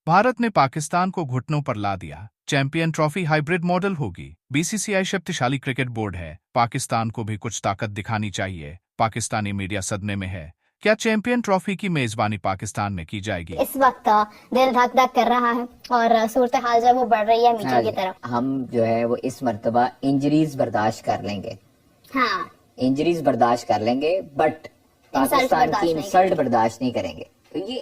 भारत ने पाकिस्तान को घुटनों पर ला दिया। चैंपियन ट्रॉफी हाइब्रिड मॉडल होगी। बीसीसीआई शक्तिशाली क्रिकेट बोर्ड है, पाकिस्तान को भी कुछ ताकत दिखानी चाहिए। पाकिस्तानी मीडिया सदमे में है। क्या चैंपियन ट्रॉफी की मेजबानी पाकिस्तान में की जाएगी? इस वक्त दिल धक धक कर रहा है और सूरत हाल जो वो बढ़ रही है मीटिंग की तरफ। हम जो है वो इस मर्तबा इंजरीज बर्दाश्त कर लेंगे। हाँ, इंजरीज बर्दाश्त कर लेंगे, बट पाकिस्तान की इंसल्ट बर्दाश्त नहीं करेंगे। तो ये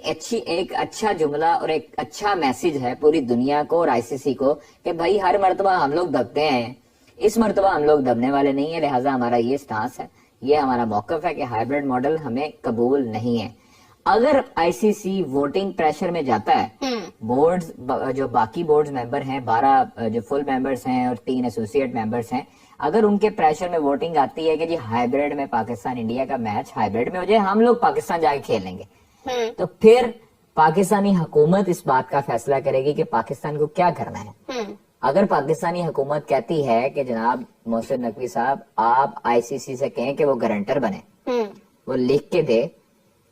एक अच्छा जुमला और एक अच्छा मैसेज है पूरी दुनिया को और आईसीसी को कि भाई हर मर्तबा हम लोग दबते हैं, इस मर्तबा हम लोग दबने वाले नहीं है। लिहाजा हमारा ये स्टांस है, ये हमारा मौकफ है कि हाइब्रिड मॉडल हमें कबूल नहीं है। अगर आईसीसी वोटिंग प्रेशर में जाता है, बोर्ड्स जो बाकी बोर्ड्स मेंबर हैं, 12 जो फुल मेंबर्स हैं और 3 एसोसिएट मेंबर्स हैं, अगर उनके प्रेशर में वोटिंग आती है कि जी हाइब्रिड में पाकिस्तान इंडिया का मैच हाइब्रिड में हो जाए, हम लोग पाकिस्तान जाके खेलेंगे, तो फिर पाकिस्तानी हुकूमत इस बात का फैसला करेगी कि पाकिस्तान को क्या करना है। अगर पाकिस्तानी हुकूमत कहती है कि जनाब मोहसिन नकवी साहब आप आईसीसी से कहें कि वो गारंटर बने, वो लिख के दे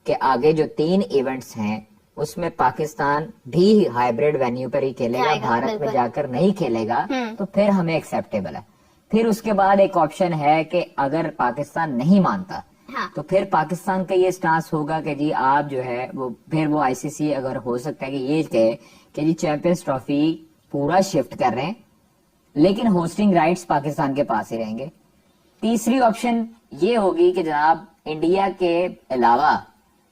कि आगे जो 3 इवेंट्स हैं उसमें पाकिस्तान भी हाइब्रिड वेन्यू पर ही खेलेगा, भारत में जाकर नहीं खेलेगा, तो फिर हमें एक्सेप्टेबल है। फिर उसके बाद एक ऑप्शन है कि अगर पाकिस्तान नहीं मानता, हाँ। तो फिर पाकिस्तान का ये स्टांस होगा कि जी आप जो है वो फिर वो आईसीसी अगर हो सकता है कि ये कहे कि जी चैंपियंस ट्रॉफी पूरा शिफ्ट कर रहे हैं लेकिन होस्टिंग राइट्स पाकिस्तान के पास ही रहेंगे। तीसरी ऑप्शन ये होगी कि जनाब इंडिया के अलावा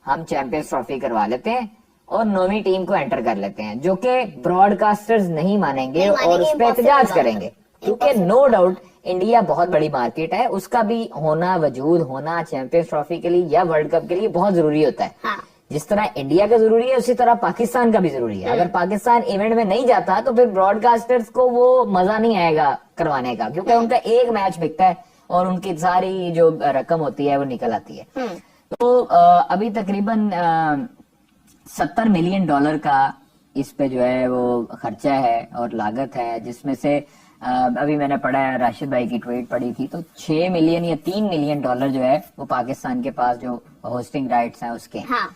हम चैंपियंस ट्रॉफी करवा लेते हैं और 9वीं टीम को एंटर कर लेते हैं, जो कि ब्रॉडकास्टर्स नहीं मानेंगे और उस पर एहतजाज करेंगे, क्योंकि नो डाउट इंडिया बहुत बड़ी मार्केट है, उसका भी होना वजूद होना चैंपियंस ट्रॉफी के लिए या वर्ल्ड कप के लिए बहुत जरूरी होता है। हाँ। जिस तरह इंडिया का जरूरी है उसी तरह पाकिस्तान का भी जरूरी है। अगर पाकिस्तान इवेंट में नहीं जाता तो फिर ब्रॉडकास्टर्स को वो मजा नहीं आएगा करवाने का, क्योंकि उनका एक मैच बिकता है और उनकी सारी जो रकम होती है वो निकल आती है। तो अभी तकरीबन $70 मिलियन का इस पे जो है वो खर्चा है और लागत है, जिसमें से अभी मैंने पढ़ा है, राशिद भाई की ट्वीट पढ़ी थी, तो 6 मिलियन या $3 मिलियन जो है वो पाकिस्तान के पास जो होस्टिंग राइट्स हैं उसके। हाँ।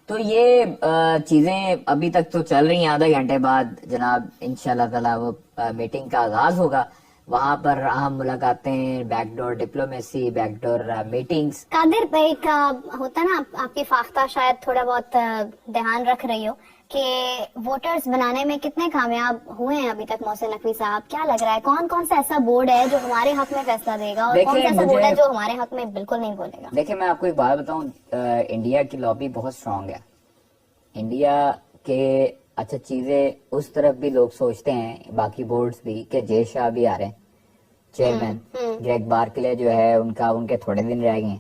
तो ये चीजें अभी तक तो चल रही हैं। आधा घंटे बाद जनाब इंशाल्लाह ताला वो मीटिंग का आगाज होगा, वहां पर अहम मुलाकातें, backdoor diplomacy, backdoor meetings. Qadir भाई का होता ना, आपकी फाख्ता शायद थोड़ा बहुत ध्यान रख रही हो कि वोटर्स बनाने में कितने कामयाब हुए हैं अभी तक मोहसिन नकवी साहब? क्या लग रहा है कौन कौन सा ऐसा बोर्ड है जो हमारे हक में फैसला देगा और कौन सा ऐसा बोर्ड है जो हमारे हक में बिल्कुल नहीं बोलेगा? देखिए मैं आपको एक बात बताऊं, इंडिया की लॉबी बहुत स्ट्रांग है। इंडिया के अच्छा चीजें उस तरफ भी लोग सोचते हैं, बाकी बोर्ड्स भी, कि जय शाह भी आ रहे हैं, चेयरमैन ग्रेग बार्कले जो है उनके थोड़े दिन रह गए।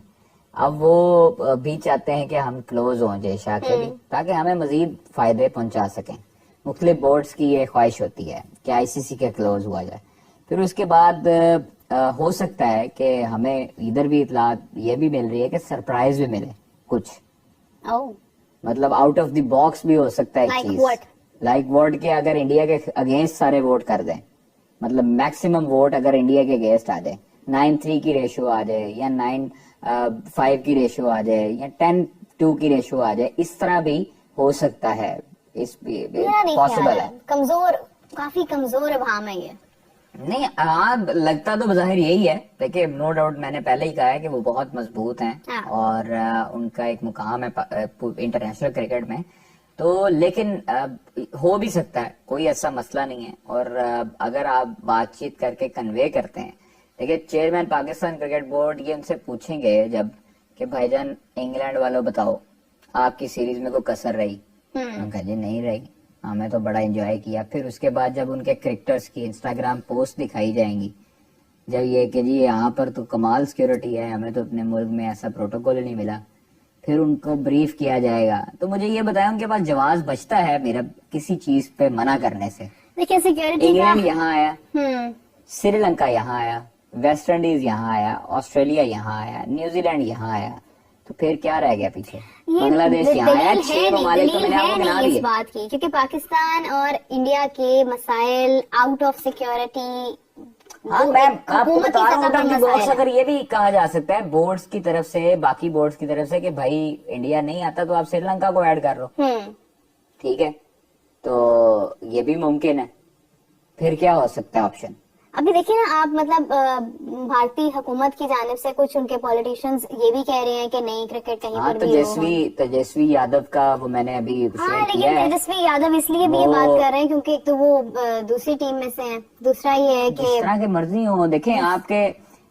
अब वो भी चाहते हैं कि हम क्लोज हों जय शाह के भी, ताकि हमें मजीद फायदे पहुंचा सकें। मुख्तलिफ बोर्ड्स की ये ख्वाहिश होती है कि आईसीसी के क्लोज हुआ जाए। फिर उसके बाद हो सकता है कि हमें इधर भी इतलात ये भी मिल रही है कि सरप्राइज भी मिले कुछ। मतलब आउट ऑफ द बॉक्स भी हो सकता है एक चीज, लाइक वोट के अगर इंडिया के अगेंस्ट सारे वोट कर दें, मतलब मैक्सिमम वोट अगर इंडिया के अगेंस्ट आ जाए, 9-3 की रेशियो आ जाए या 9-5 की रेशियो आ जाए या 10-2 की रेशियो आ जाए, इस तरह भी हो सकता है। इस पॉसिबल है। काफी कमजोर है वहां में ये नहीं, लगता तो बज़ाहिर यही है। देखिए नो डाउट मैंने पहले ही कहा है कि वो बहुत मजबूत हैं और उनका एक मुकाम है इंटरनेशनल क्रिकेट में, तो लेकिन हो भी सकता है, कोई ऐसा मसला नहीं है। और अगर आप बातचीत करके कन्वे करते हैं, देखिए चेयरमैन पाकिस्तान क्रिकेट बोर्ड ये उनसे पूछेंगे जब कि भाईजान इंग्लैंड वालों बताओ आपकी सीरीज में कोई कसर रही? उनका जी नहीं रही, हमें तो बड़ा एंजॉय किया। फिर उसके बाद जब उनके क्रिकेटर्स की इंस्टाग्राम पोस्ट दिखाई जाएंगी, जब ये कि जी यहाँ पर तो कमाल सिक्योरिटी है, हमें तो अपने मुल्क में ऐसा प्रोटोकॉल नहीं मिला, फिर उनको ब्रीफ किया जाएगा, तो मुझे ये बताया उनके पास जवाब बचता है मेरा किसी चीज पे मना करने से। देखिए सिक्योरिटी, इंग्लैंड यहाँ आया, श्रीलंका यहाँ आया, वेस्ट इंडीज यहाँ आया, ऑस्ट्रेलिया यहाँ आया, न्यूजीलैंड यहाँ आया, तो फिर क्या रह गया पीछे? बांग्लादेश यहाँ आया, 6 ममालिक तो मैंने आपको गिना दिए। इस बात की, क्योंकि पाकिस्तान और इंडिया के मसाइल आउट ऑफ सिक्योरिटी। हाँ मैं आपको बता रहा हूँ, बोर्ड्स अगर ये भी कहा जा सकता है बोर्ड्स की तरफ से, बाकी बोर्ड्स की तरफ से कि भाई इंडिया नहीं आता तो आप श्रीलंका को ऐड कर लो, ठीक है, तो ये भी मुमकिन है। फिर क्या हो सकता है ऑप्शन? अभी देखिए ना आप, मतलब भारतीय हुकूमत की जानिब से कुछ उनके पॉलिटिशियंस ये भी कह रहे हैं कि नहीं क्रिकेट कहीं हाँ, पर भी हो। तेजस्वी यादव का वो मैंने अभी हाँ, शेयर लेकिन किया है। तेजस्वी यादव इसलिए भी ये बात कर रहे हैं क्योंकि एक तो वो दूसरी टीम में से हैं, दूसरा ये है जिस कि तरह की मर्जी हो, देखें आपके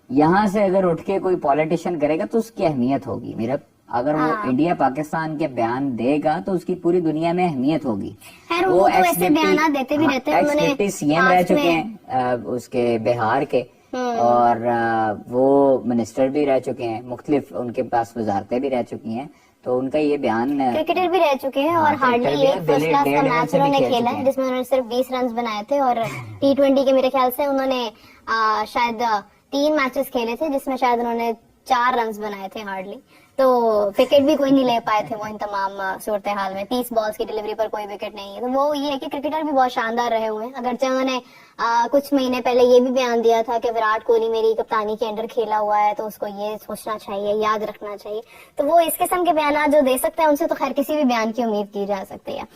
यहाँ से अगर उठ के कोई पॉलिटिशियन करेगा तो उसकी अहमियत होगी मेरा। अगर वो हाँ। इंडिया पाकिस्तान के बयान देगा तो उसकी पूरी दुनिया में अहमियत होगी। खैर वो तो ऐसे बयान देते भी रहते हैं। एक्स उन्होंने डिप्टी सीएम रह चुके हैं उसके बिहार के, और वो मिनिस्टर भी रह चुके हैं, मुख्तलिफ उनके पास वजारतें भी रह चुकी हैं। तो उनका ये बयान, क्रिकेटर भी रह चुके हैं और हार्डली एक फर्स्ट क्लास का मैच उन्होंने खेला है जिसमें उन्होंने सिर्फ 20 रन बनाए थे, और T20 के मेरे ख्याल से उन्होंने शायद 3 मैचेस खेले थे जिसमें शायद उन्होंने 4 रन बनाए थे हार्डली। तो विकेट भी कोई नहीं ले पाए थे वो इन तमाम सूरत हाल में। 30 बॉल्स की डिलीवरी पर कोई विकेट नहीं है। तो वो ये है कि क्रिकेटर भी बहुत शानदार रहे हुए हैं। अगरचे उन्होंने कुछ महीने पहले ये भी बयान दिया था कि विराट कोहली मेरी कप्तानी के अंडर खेला हुआ है, तो उसको ये सोचना चाहिए, याद रखना चाहिए। तो वो इस किस्म के बयान जो दे सकते हैं उनसे तो खैर किसी भी बयान की उम्मीद की जा सकती है।